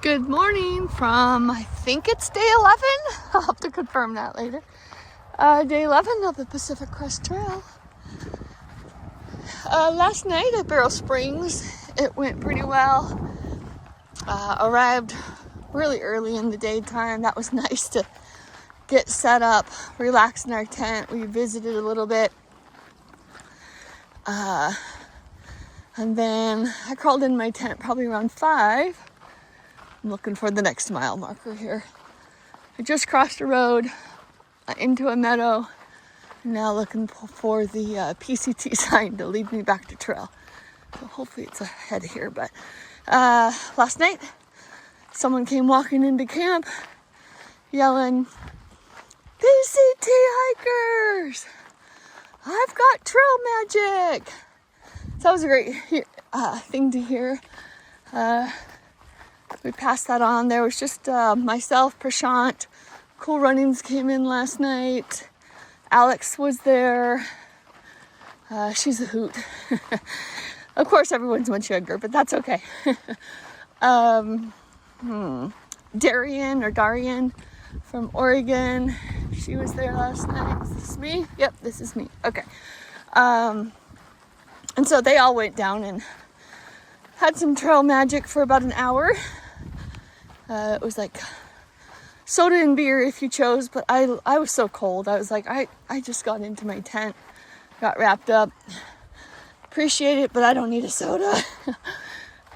Good morning from, I think it's day 11. I'll have to confirm that later. Day 11 of the Pacific Crest Trail. Last night at Barrel Springs, it went pretty well. Arrived really early in the daytime. That was nice to get set up, relax in our tent. We visited a little bit. And then I crawled in my tent probably around 5. I'm looking for the next mile marker here. I just crossed a road into a meadow. I'm now looking for the PCT sign to lead me back to trail. So hopefully it's ahead here. But last night, someone came walking into camp yelling, "PCT hikers! I've got trail magic!" So that was a great thing to hear. We passed that on. There was just myself, Prashant. Cool Runnings came in last night. Alex was there. She's a hoot. Of course, everyone's much younger, but that's okay. Darian from Oregon. She was there last night. Is this me? Yep, this is me. Okay. And so they all went down and had some trail magic for about an hour. It was like soda and beer if you chose, but I was so cold. I was like, I just got into my tent, got wrapped up. Appreciate it, but I don't need a soda.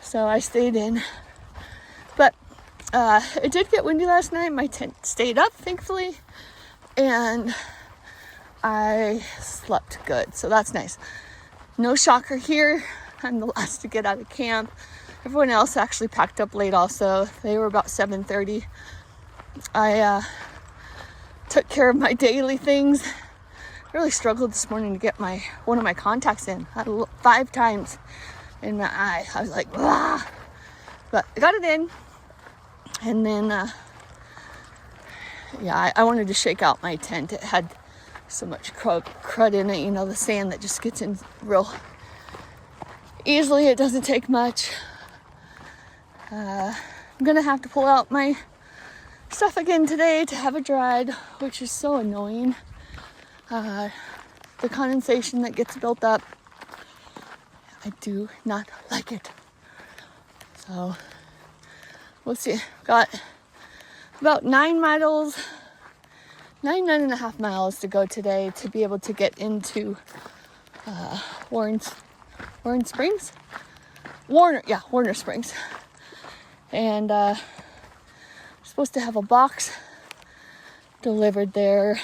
So I stayed in. But it did get windy last night. My tent stayed up, thankfully, and I slept good. So that's nice. No shocker here. I'm the last to get out of camp. Everyone else actually packed up late also. They were about 7:30. I took care of my daily things. Really struggled this morning to get one of my contacts in. I had 5 times in my eye. I was like, "Blah." But I got it in. And then, I wanted to shake out my tent. It had so much crud in it, the sand that just gets in real easily. It doesn't take much. I'm gonna have to pull out my stuff again today to have it dried, which is so annoying. The condensation that gets built up, I do not like it. So we'll see. Got about 9.5 miles to go today to be able to get into Warner Springs. Warner Springs. And supposed to have a box delivered there,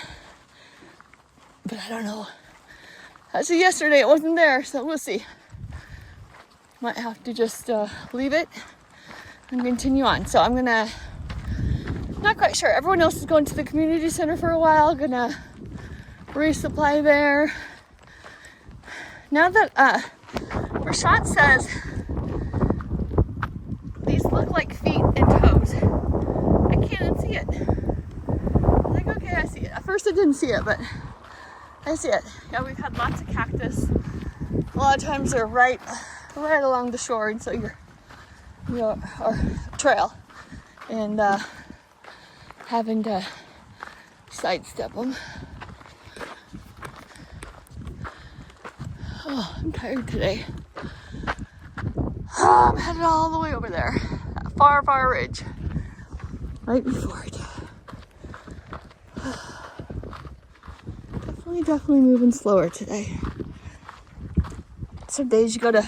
but I don't know. As of yesterday, it wasn't there, so we'll see. Might have to just leave it and continue on. So I'm gonna, not quite sure. Everyone else is going to the community center for a while. Gonna resupply there. Now that Prashant says these look like feet and toes, I can't see it. I'm like, okay, I see it. At first I didn't see it, but I see it. Yeah, we've had lots of cactus. A lot of times they're right along the shore, and so you're our trail, and having to sidestep them. Oh, I'm tired today. Oh, I'm headed all the way over there. That far ridge. Right before it. Definitely moving slower today. Some days you go to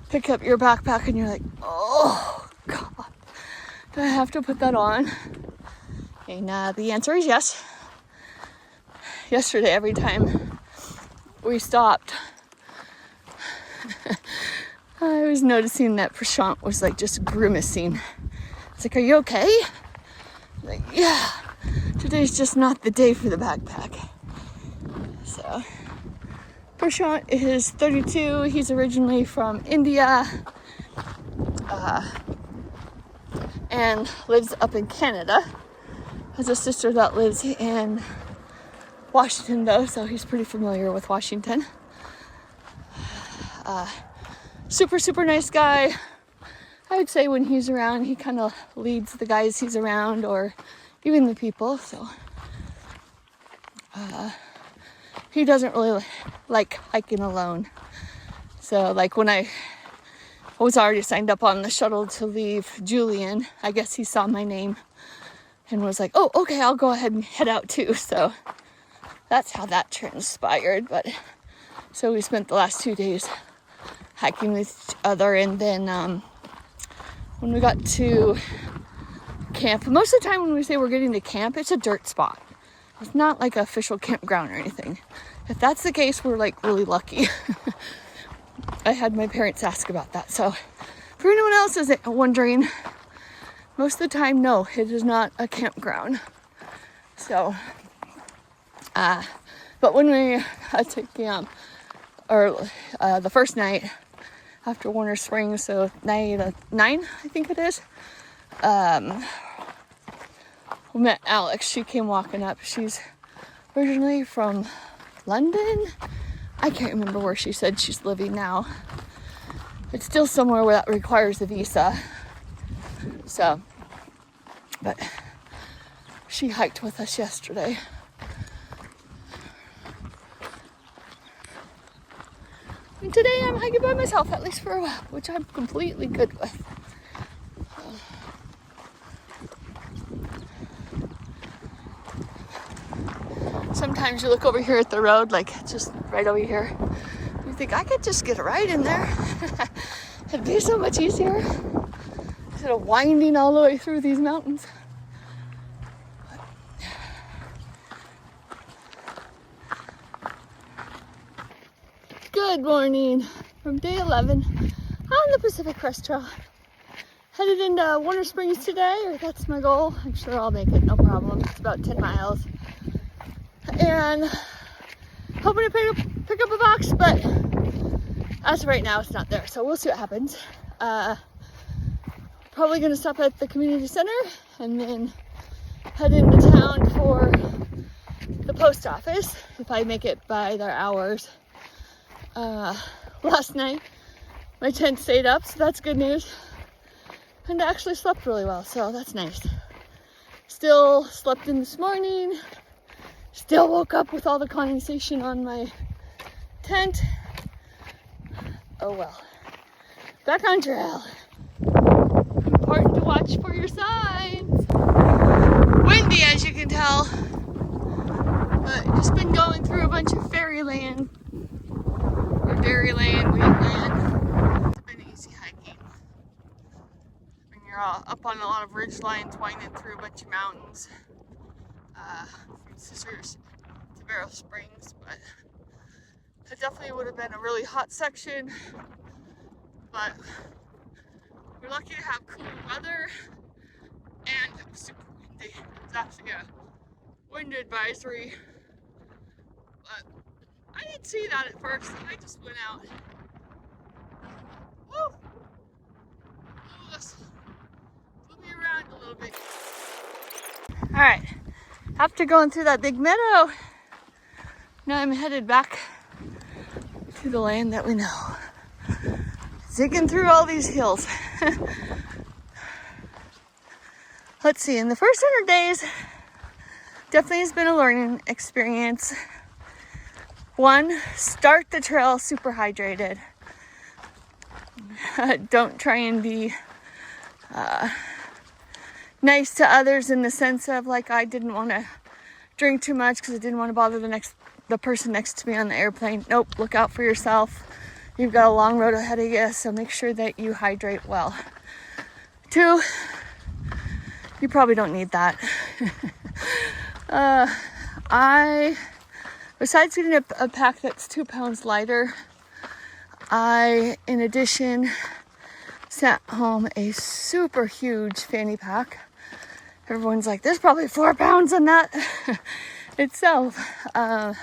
pick up your backpack and you're like, oh God, do I have to put that on? And the answer is yes. Yesterday, every time we stopped, I was noticing that Prashant was like just grimacing. It's like, are you okay? I'm like, yeah, today's just not the day for the backpack. So Prashant is 32. He's originally from India and lives up in Canada. Has a sister that lives in Washington though, so he's pretty familiar with Washington. Super nice guy. I would say when he's around, he kind of leads the guys he's around, or even the people. So he doesn't really like hiking alone. So like when I was already signed up on the shuttle to leave Julian, I guess he saw my name and was like, oh, okay, I'll go ahead and head out too. So that's how that transpired. But so we spent the last 2 days hiking with each other. And then when we got to camp, most of the time when we say we're getting to camp, it's a dirt spot. It's not like an official campground or anything. If that's the case, we're like really lucky. I had my parents ask about that. So for anyone else is wondering, most of the time, no, it is not a campground. So, but when we took camp, or the first night after Warner Springs, so night 9, I think it is, we met Alex. She came walking up. She's originally from London. I can't remember where she said she's living now. It's still somewhere where that requires a visa. So, but she hiked with us yesterday. And today I'm hiking by myself, at least for a while, which I'm completely good with. Sometimes you look over here at the road, like just right over here. You think, I could just get a ride in there. It'd be so much easier instead of winding all the way through these mountains. Good morning from day 11 on the Pacific Crest Trail. Headed into Warner Springs today, or that's my goal. I'm sure I'll make it, no problem. It's about 10 miles. And hoping to pick up a box, but as of right now, it's not there. So we'll see what happens. Probably going to stop at the community center and then head into town for the post office if I make it by their hours. Last night, my tent stayed up, so that's good news. And I actually slept really well, so that's nice. Still slept in this morning. Still woke up with all the condensation on my tent. Oh well. Back on trail. Important to watch for your signs. Windy, as you can tell. But just been going through a bunch of fairyland, or dairyland, wheatland. It's been easy hiking. When you're up on a lot of ridge lines, winding through a bunch of mountains. From Scissors to Barrow Springs, but it definitely would have been a really hot section. But we're lucky to have cool weather, and it was super windy. It's actually a wind advisory, but I didn't see that at first. I just went out. Woo! Ooh, this blew me around a little bit. All right. After going through that big meadow, now I'm headed back to the land that we know. Zigging through all these hills. Let's see, in the first 100 days, definitely has been a learning experience. 1, start the trail super hydrated. Don't try and be nice to others in the sense of like I didn't want to drink too much because I didn't want to bother the person next to me on the airplane. Nope, look out for yourself. You've got a long road ahead of you, so make sure that you hydrate well. 2, you probably don't need that. I, besides getting a pack that's 2 pounds lighter, I, in addition, sent home a super huge fanny pack. Everyone's like, there's probably 4 pounds in that itself. I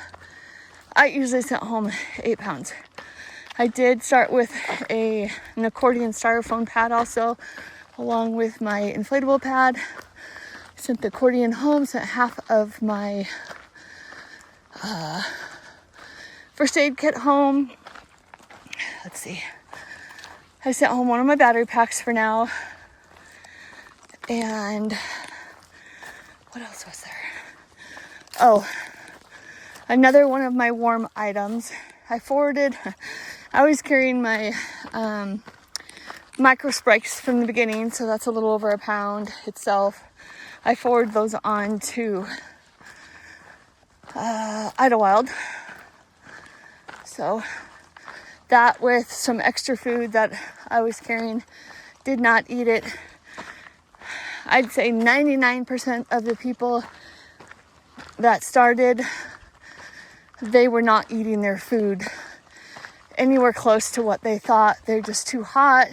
usually sent home 8 pounds. I did start with an accordion styrofoam pad also, along with my inflatable pad. Sent the accordion home, sent half of my first aid kit home. Let's see. I sent home one of my battery packs for now. And what else was there? Oh, another one of my warm items. I was carrying my micro spikes from the beginning, so that's a little over a pound itself. I forwarded those on to Idlewild. So that with some extra food that I was carrying, did not eat it. I'd say 99% of the people that started, they were not eating their food anywhere close to what they thought. They're just too hot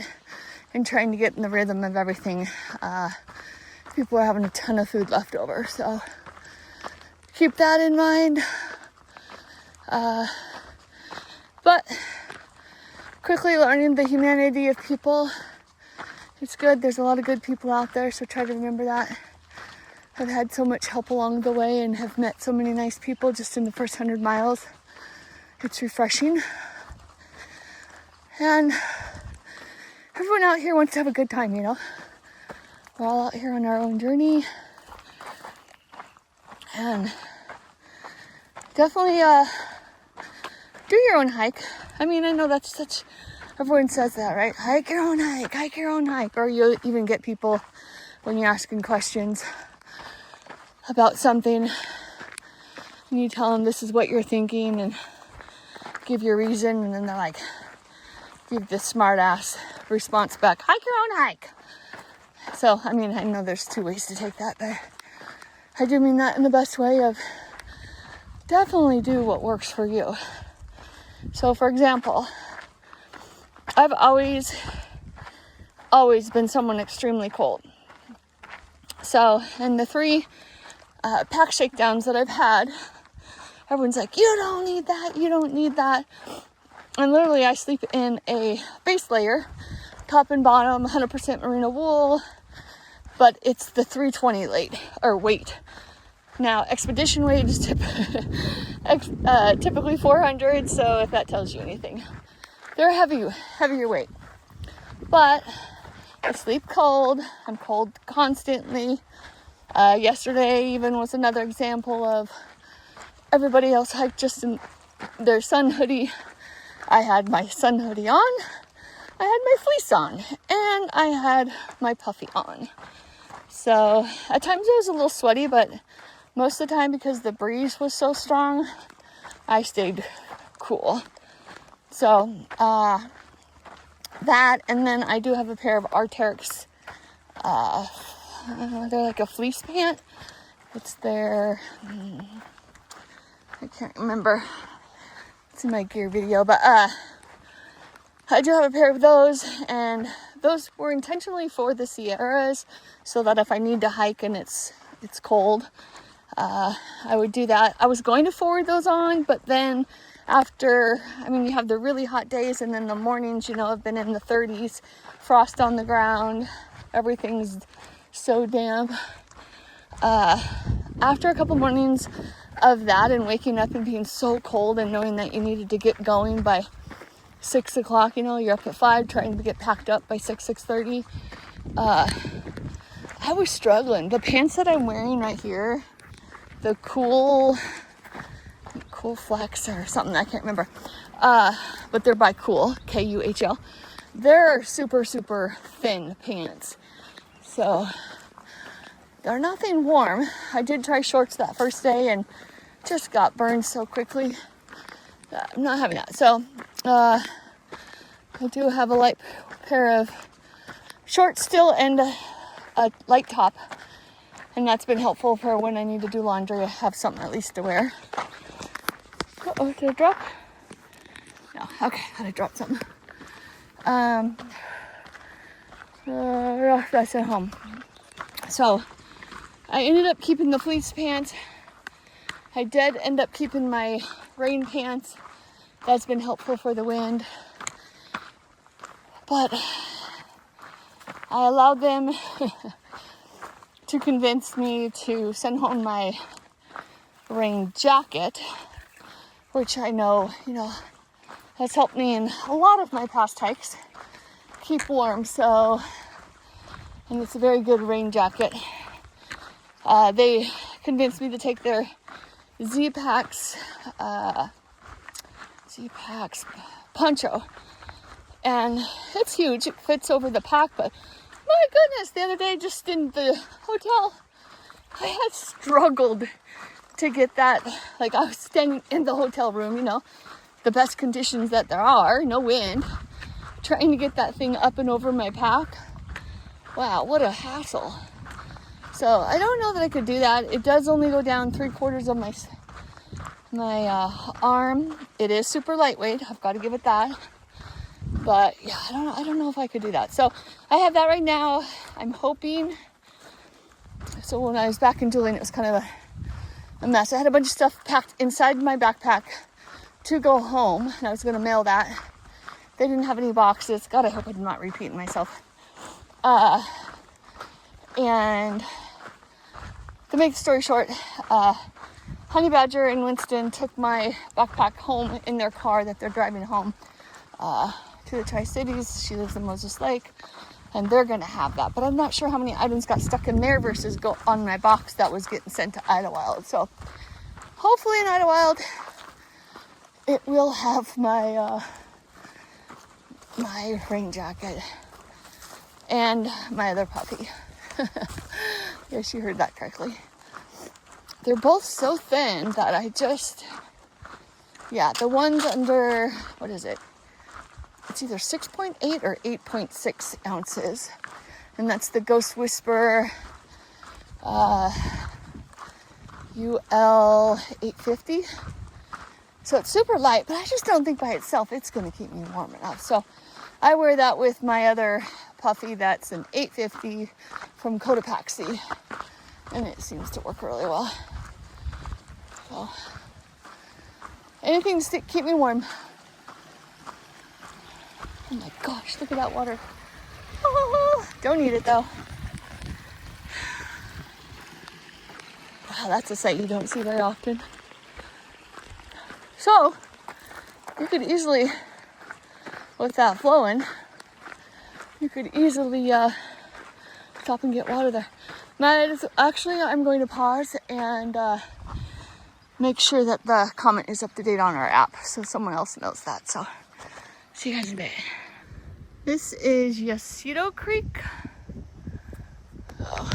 and trying to get in the rhythm of everything. People are having a ton of food left over, so keep that in mind. But quickly learning the humanity of people. It's good. There's a lot of good people out there, so try to remember that. I've had so much help along the way and have met so many nice people just in the first 100 miles. It's refreshing. And everyone out here wants to have a good time, you know. We're all out here on our own journey. And definitely do your own hike. I mean, I know everyone says that, right? Hike your own hike. Or you'll even get people when you're asking questions about something and you tell them this is what you're thinking and give your reason, and then they're like, give this smart ass response back, hike your own hike. So, I mean, I know there's two ways to take that, but I do mean that in the best way of definitely do what works for you. So, for example, I've always been someone extremely cold. So, in the 3 pack shakedowns that I've had, everyone's like, you don't need that. And literally, I sleep in a base layer, top and bottom, 100% merino wool, but it's the 320 weight. Now, expedition weight is typically 400, so if that tells you anything. They're heavier weight. But I sleep cold. I'm cold constantly. Yesterday even was another example of everybody else hiked just in their sun hoodie. I had my sun hoodie on. I had my fleece on. And I had my puffy on. So at times it was a little sweaty, but most of the time, because the breeze was so strong, I stayed cool. So, that, and then I do have a pair of Arc'teryx, they're like a fleece pant. It's their, I can't remember, it's in my gear video, but, I do have a pair of those, and those were intentionally for the Sierras, so that if I need to hike and it's cold, I would do that. I was going to forward those on, but then you have the really hot days, and then the mornings, have been in the 30s, frost on the ground, everything's so damp. After a couple mornings of that and waking up and being so cold and knowing that you needed to get going by 6 o'clock, you're up at 5 trying to get packed up by 6:30. I was struggling. The pants that I'm wearing right here, the Cool Flex or something, I can't remember. But they're by Cool, Kuhl. They're super, super thin pants. So they're nothing warm. I did try shorts that first day and just got burned so quickly. I'm not having that. So I do have a light pair of shorts still and a light top. And that's been helpful for when I need to do laundry. I have something at least to wear. Uh-oh, did I drop? No, okay, I dropped something. That's at home. So, I ended up keeping the fleece pants. I did end up keeping my rain pants. That's been helpful for the wind. But I allowed them to convince me to send home my rain jacket, which I know, has helped me in a lot of my past hikes. keep warm, so, and it's a very good rain jacket. They convinced me to take their Z-Packs poncho, and it's huge. It fits over the pack, but my goodness, the other day just in the hotel, I had struggled to get that. Like, I was standing in the hotel room, you know, the best conditions that there are, no wind, trying to get that thing up and over my pack. Wow, what a hassle. So I don't know that I could do that. It does only go down 3/4 of my arm. It is super lightweight. I've got to give it that. But yeah, I don't know if I could do that. So I have that right now. I'm hoping. So when I was back in Julian, it was kind of a mess. I had a bunch of stuff packed inside my backpack to go home, and I was going to mail that. They didn't have any boxes. God, I hope I'm not repeating myself. And to make the story short, Honey Badger and Winston took my backpack home in their car that they're driving home to the Tri-Cities. She lives in Moses Lake, and they're going to have that. But I'm not sure how many items got stuck in there versus go on my box that was getting sent to Idlewild. So hopefully in Idlewild, it will have my my rain jacket and my other puppy. Yes, you heard that correctly. They're both so thin that I just, yeah, the one's under, what is it? It's either 6.8 or 8.6 ounces. And that's the Ghost Whisper UL 850. So it's super light, but I just don't think by itself it's going to keep me warm enough. So I wear that with my other puffy that's an 850 from Cotopaxi, and it seems to work really well. So anything to keep me warm. Oh my gosh, look at that water. Oh, don't eat it though. Wow, that's a sight you don't see very often. So you could easily, with that flowing, you could easily stop and get water there. Actually, I'm going to pause and make sure that the comment is up to date on our app so someone else knows that. So, see you guys in a bit. This is Yacito Creek. Oh.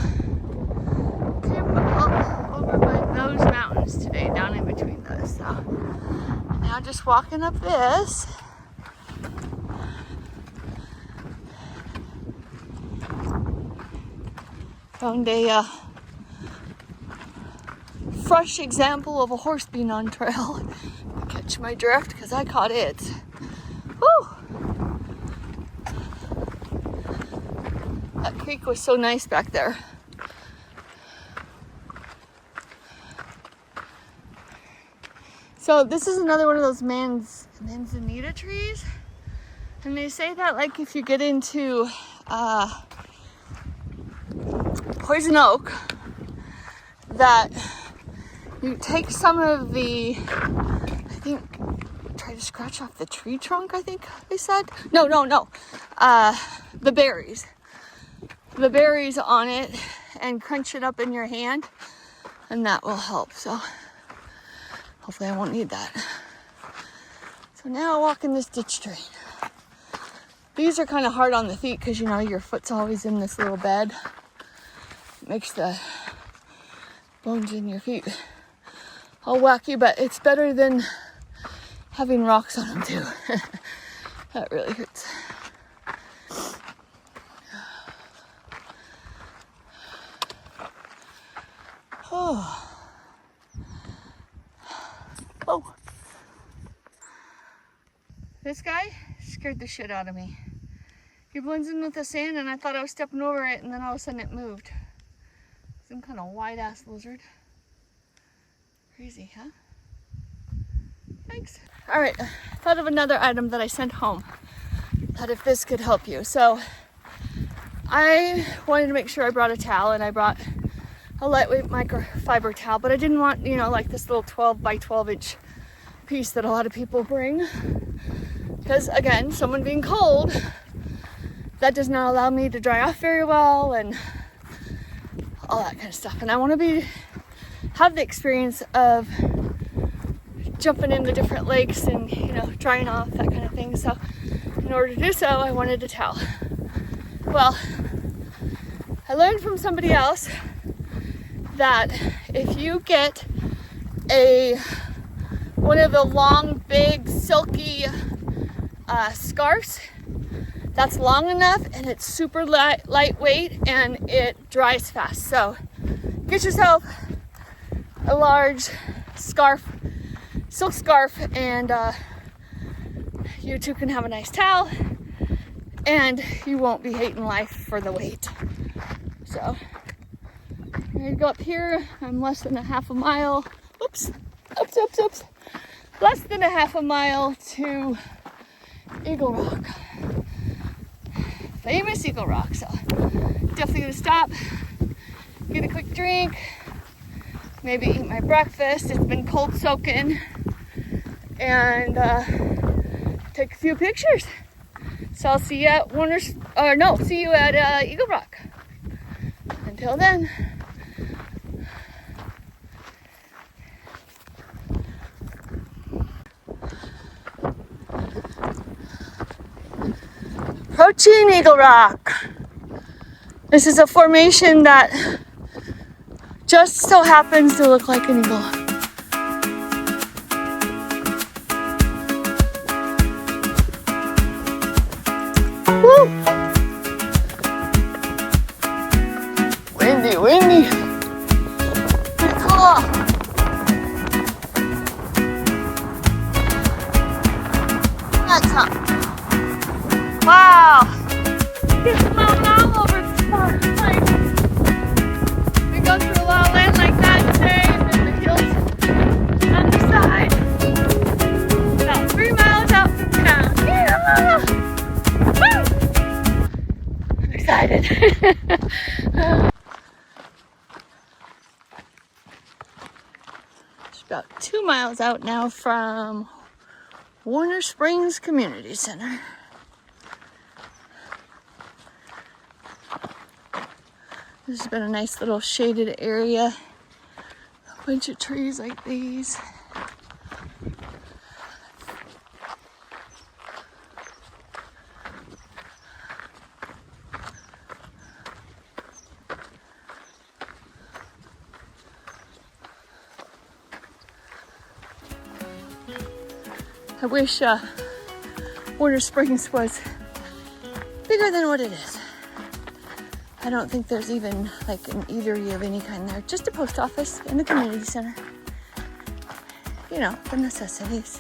Came up over by those mountains today, down in between those. So, now just walking up this. Found a fresh example of a horse being on trail. Catch my drift because I caught it. Woo! That creek was so nice back there. So this is another one of those manzanita trees. And they say that like if you get into poison oak, that you take some of the, I think, try to scratch off the tree trunk, I think they said. No. The berries. The berries on it and crunch it up in your hand, and that will help. So hopefully I won't need that. So now walking this ditch drain. These are kind of hard on the feet because, you know, your foot's always in this little bed. It makes the bones in your feet all wacky, but it's better than having rocks on them too. That really hurts. Oh. Oh. This guy scared the shit out of me. He blends in with the sand and I thought I was stepping over it, and then all of a sudden it moved. Some kind of wide-ass lizard. Crazy, huh? Thanks. Alright, thought of another item that I sent home. Thought if this could help you. So, I wanted to make sure I brought a towel, and I brought a lightweight microfiber towel, but I didn't want, you know, like this little 12 by 12 inch piece that a lot of people bring. Because, again, someone being cold, that does not allow me to dry off very well and all that kind of stuff. And I want to have the experience of jumping into different lakes and, you know, drying off, that kind of thing. So in order to do so, I wanted to towel. Well, I learned from somebody else that if you get one of the long, big, silky scarves that's long enough and it's super lightweight and it dries fast. So get yourself a large scarf, silk scarf, and you two can have a nice towel and you won't be hating life for the weight. So I'm gonna go up here. I'm less than a half a mile. Oops. Less than a half a mile to Eagle Rock. Famous Eagle Rock. So definitely gonna stop, get a quick drink, maybe eat my breakfast. It's been cold soaking, and take a few pictures. So I'll see you at see you at Eagle Rock. Until then. Approaching Eagle Rock. This is a formation that just so happens to look like an eagle. Woo! Windy. Cool. That's up. Wow! There's a mountain all over the spot. Like, we go through a lot of land like that today, and then the hills on the side. About 3 miles out from town. Yeah! Woo! I'm excited. It's about 2 miles out now from Warner Springs Community Center. This has been a nice little shaded area. A bunch of trees like these. I wish Warner Springs was bigger than what it is. I don't think there's even like an eatery of any kind there. Just a post office and a community center. You know, the necessities.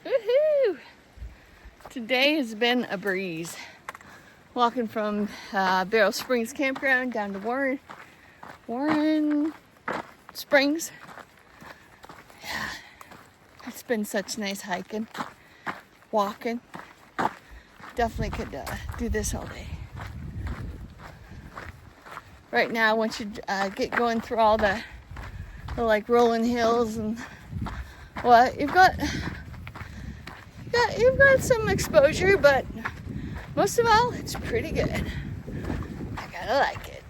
Woohoo! Today has been a breeze. Walking from Barrel Springs Campground down to Warren Springs. Yeah, it's been such nice hiking, walking. Definitely could do this all day. Right now, once you get going through all the like rolling hills and what, you've got some exposure, but most of all, it's pretty good. I gotta like it.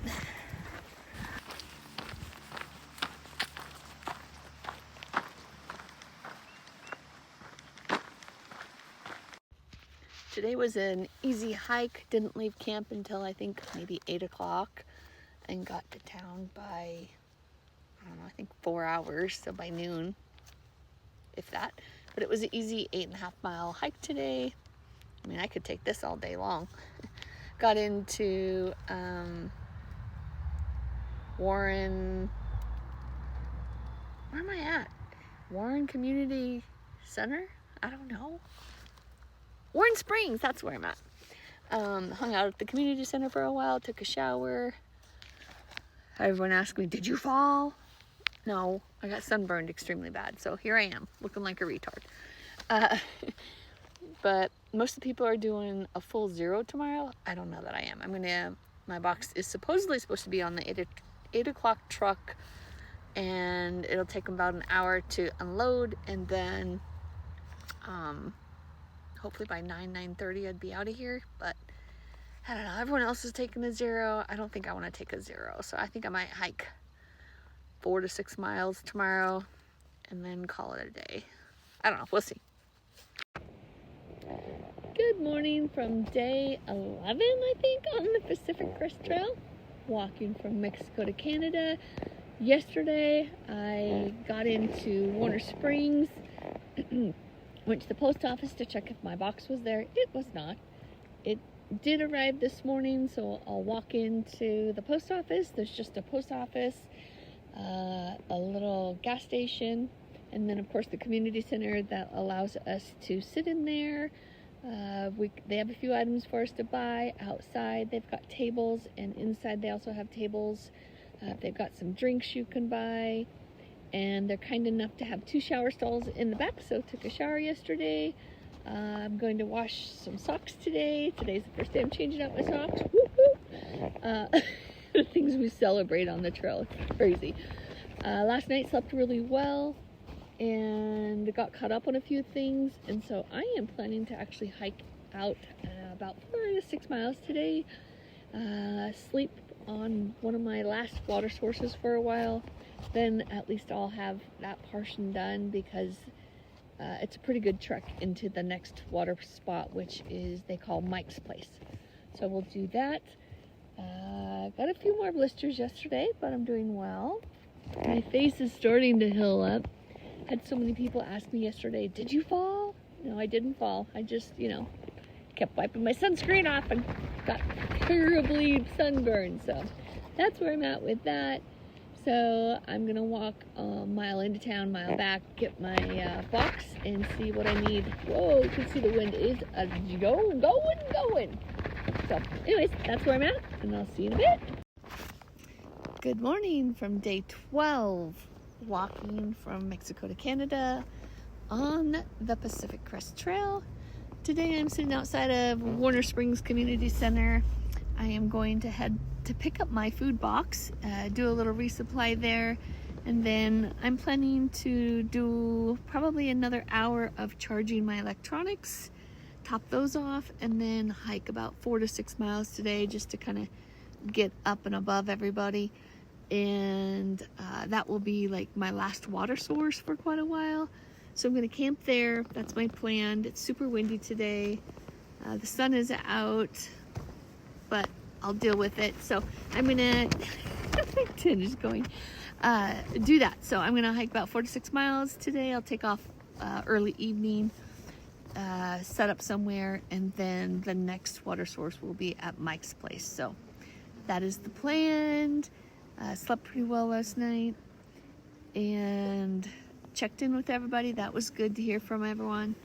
Today was an easy hike. Didn't leave camp until I think maybe 8 o'clock and got to town by, I don't know, I think 4 hours, so by noon, if that. But it was an easy 8.5 mile hike today. I mean, I could take this all day long. Got into Warren, where am I at? Warren Community Center? I don't know. Warren Springs, that's where I'm at. Hung out at the community center for a while, took a shower. Everyone asked me, did you fall? No, I got sunburned extremely bad. So here I am, looking like a retard. But most of the people are doing a full 0 tomorrow. I don't know that I am. My box is supposed to be on the 8 o'clock truck, and it'll take about an hour to unload, and then hopefully by 9:30 I'd be out of here, but I don't know. Everyone else is taking a 0. I don't think I want to take a 0. So I think I might hike 4 to 6 miles tomorrow and then call it a day. I don't know. We'll see. Good morning from day 11, I think, on the Pacific Crest Trail. Walking from Mexico to Canada. Yesterday, I got into Warner Springs. Went to the post office to check if my box was there. It was not. It did arrive this morning, so I'll walk into the post office. There's just a post office, a little gas station, and then of course the community center that allows us to sit in there. They have a few items for us to buy. Outside they've got tables, and inside they also have tables. They've got some drinks you can buy, and they're kind enough to have 2 shower stalls in the back, so took a shower yesterday. I'm going to wash some socks today. Today's the first day I'm changing out my socks. Woo-hoo! The things we celebrate on the trail. It's crazy. Last night slept really well and got caught up on a few things. And so I am planning to actually hike out about 4 to 6 miles today. Sleep on one of my last water sources for a while. Then at least I'll have that portion done, because it's a pretty good trek into the next water spot, which is they call Mike's Place. So we'll do that. Got a few more blisters yesterday, but I'm doing well. My face is starting to heal up. Had so many people ask me yesterday, did you fall? No, I didn't fall. I just, kept wiping my sunscreen off and got terribly sunburned. So that's where I'm at with that. So I'm gonna walk a mile into town, mile back, get my box and see what I need. Whoa, you can see the wind is going. So anyways, that's where I'm at, and I'll see you in a bit. Good morning from day 12, walking from Mexico to Canada on the Pacific Crest Trail. Today I'm sitting outside of Warner Springs Community Center. I am going to head to pick up my food box, do a little resupply there, and then I'm planning to do probably another hour of charging my electronics, top those off, and then hike about 4 to 6 miles today just to kind of get up and above everybody. And that will be like my last water source for quite a while. So I'm going to camp there. That's my plan. It's super windy today. The sun is out, but I'll deal with it. So I'm gonna my tin is going do that. So I'm gonna hike about 4 to 6 miles today. I'll take off early evening, set up somewhere, and then the next water source will be at Mike's Place. So that is the plan. Slept pretty well last night and checked in with everybody. That was good to hear from everyone,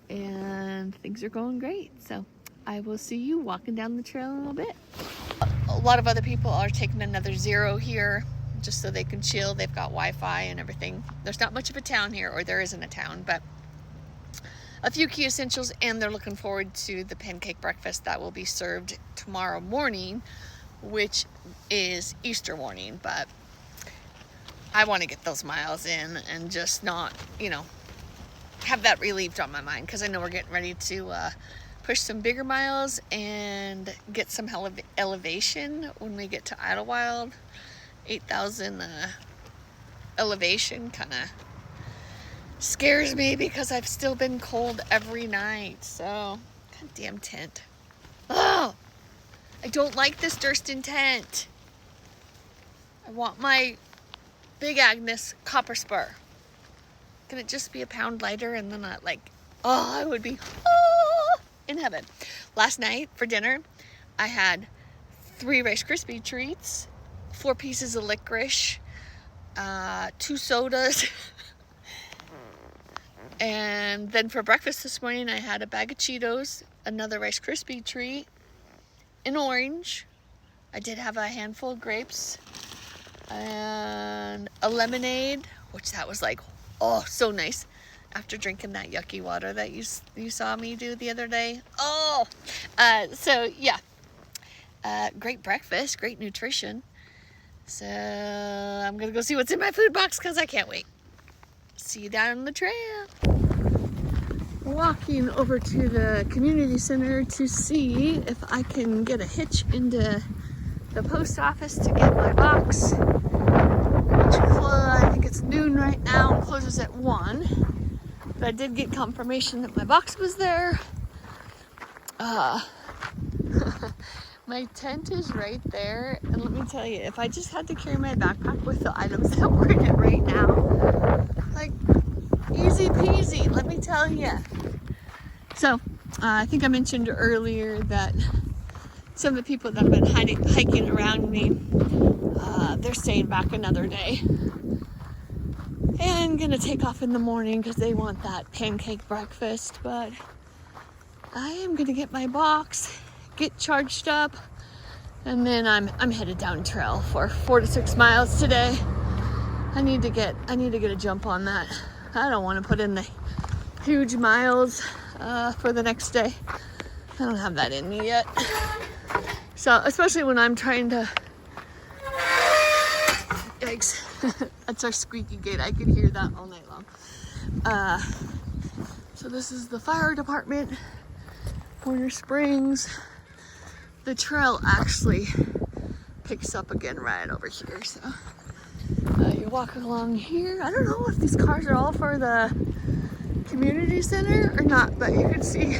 and things are going great. So I will see you walking down the trail in a little bit. A lot of other people are taking another 0 here just so they can chill. They've got Wi-Fi and everything. There's not much of a town here, or there isn't a town, but a few key essentials, and they're looking forward to the pancake breakfast that will be served tomorrow morning, which is Easter morning. But I want to get those miles in and just not, have that relieved on my mind, because I know we're getting ready to push some bigger miles and get some elevation when we get to Idlewild. 8,000 elevation kind of scares me, because I've still been cold every night. So, goddamn tent. Oh, I don't like this Durston tent. I want my Big Agnes copper spur. Can it just be a pound lighter, and then I would be in heaven. Last night for dinner, I had 3 Rice Krispie treats, 4 pieces of licorice, 2 sodas, and then for breakfast this morning, I had a bag of Cheetos, another Rice Krispie treat, an orange. I did have a handful of grapes, and a lemonade, which that was so nice. After drinking that yucky water that you saw me do the other day. So yeah, great breakfast, great nutrition. So I'm gonna go see what's in my food box, because I can't wait. See you down on the trail. walking over to the community center to see if I can get a hitch into the post office to get my box, which I think it's noon right now and closes at 1. But I did get confirmation that my box was there. My tent is right there, and let me tell you, if I just had to carry my backpack with the items that were in it right now, like, easy peasy, let me tell you. So, I think I mentioned earlier that some of the people that have been hiking around me, they're staying back another day and gonna take off in the morning because they want that pancake breakfast. But I am gonna get my box, get charged up, and then I'm headed down trail for 4 to 6 miles today. I need to get a jump on that. I don't want to put in the huge miles for the next day. I don't have that in me yet. So, especially when I'm trying to, yikes, that's our squeaky gate. I could hear that all night long. So this is the fire department, Warner Springs. The trail actually picks up again right over here. So you walk along here. I don't know if these cars are all for the community center or not, but you can see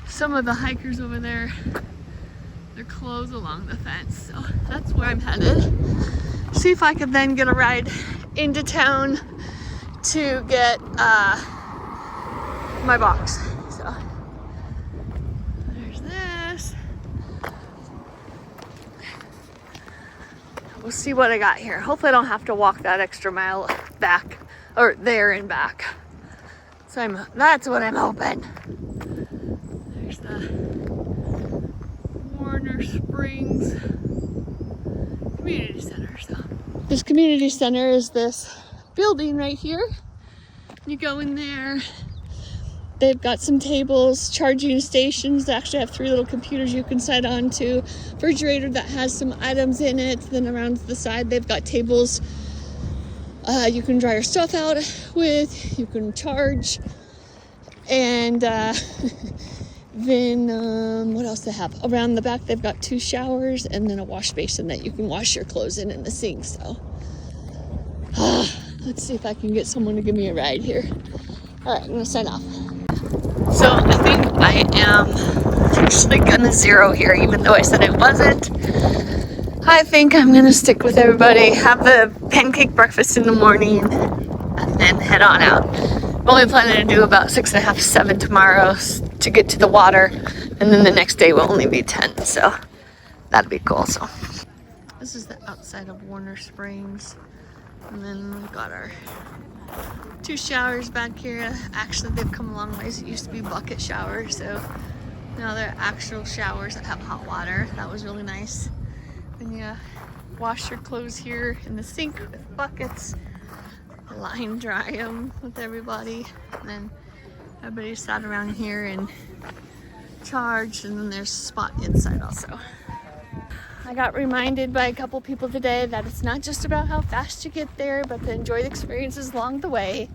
some of the hikers over there, their clothes along the fence. So that's where I'm headed. See if I can then get a ride into town to get my box. So there's this. We'll see what I got here. Hopefully I don't have to walk that extra mile back, or there and back. So that's what I'm hoping. There's the Warner Springs Community Center. So this community center is this building right here. You go in there. They've got some tables, charging stations. They actually have 3 little computers you can set on to. Refrigerator that has some items in it. Then around the side, they've got tables you can dry your stuff out with. You can charge. And then what else they have? Around the back, they've got 2 showers and then a wash basin that you can wash your clothes in the sink. So let's see if I can get someone to give me a ride here. All right, I'm gonna sign off. So I think I am actually gonna zero here, even though I said it wasn't. I think I'm gonna stick with everybody, have the pancake breakfast in the morning, and then head on out. I'm only planning to do about 6.5, 7 tomorrow to get to the water, and then the next day will only be 10, so that'd be cool. So this is the outside of Warner Springs, and then we've got our 2 showers back here. Actually, they've come a long ways. It used to be bucket showers, so now they're actual showers that have hot water. That was really nice. Then you wash your clothes here in the sink with buckets, line dry them with everybody, and then everybody sat around here and charged, and then there's a spot inside also. I got reminded by a couple people today that it's not just about how fast you get there, but to enjoy the experiences along the way,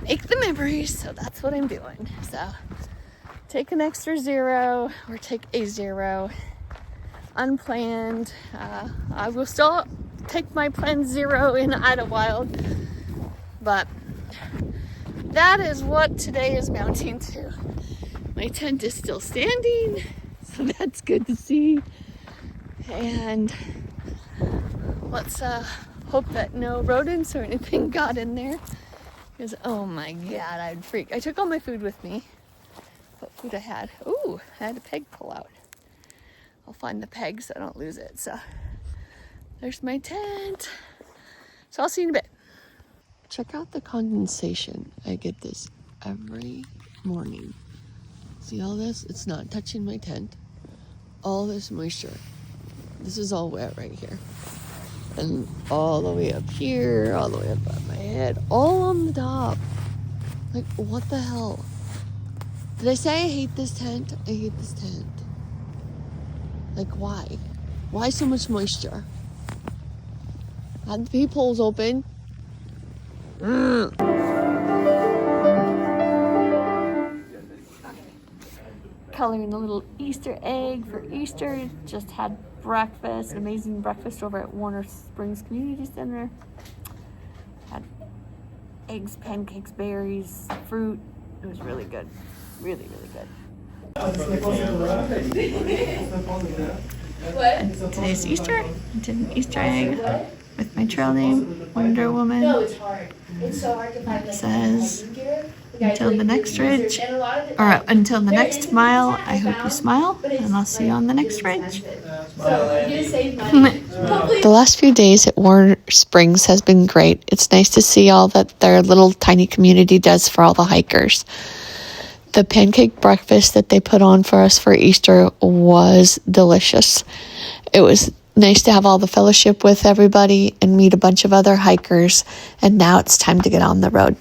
make the memories. So that's what I'm doing. So take an extra 0 or take a 0 unplanned. I will still take my planned 0 in Idlewild, but that is what today is mounting to. My tent is still standing, so that's good to see. And let's hope that no rodents or anything got in there, because oh my god, I'd freak. I took all my food with me. What food I had? Ooh, I had a peg pull out. I'll find the peg so I don't lose it. So there's my tent. So I'll see you in a bit. Check out the condensation. I get this every morning. See all this? It's not touching my tent. All this moisture. This is all wet right here. And all the way up here, all the way up on my head, all on the top. Like, what the hell? Did I say I hate this tent? I hate this tent. Like, why? Why so much moisture? Had the peepholes open. coloring a little Easter egg for Easter. Just had breakfast, amazing breakfast over at Warner Springs Community Center. Had eggs, pancakes, berries, fruit. It was really good. Really, really good. What? Today's Easter. I did an Easter egg with my trail name, Wonder Woman. No, it's hard. It's so hard to find. It says, until the next ridge, or until the next mile, I hope you smile, and I'll see you on the next ridge. The last few days at Warner Springs has been great. It's nice to see all that their little tiny community does for all the hikers. The pancake breakfast that they put on for us for Easter was delicious. It was nice to have all the fellowship with everybody and meet a bunch of other hikers, and now it's time to get on the road.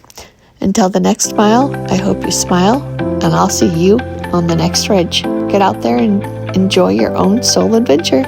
Until the next mile, I hope you smile, and I'll see you on the next ridge. Get out there and enjoy your own soul adventure.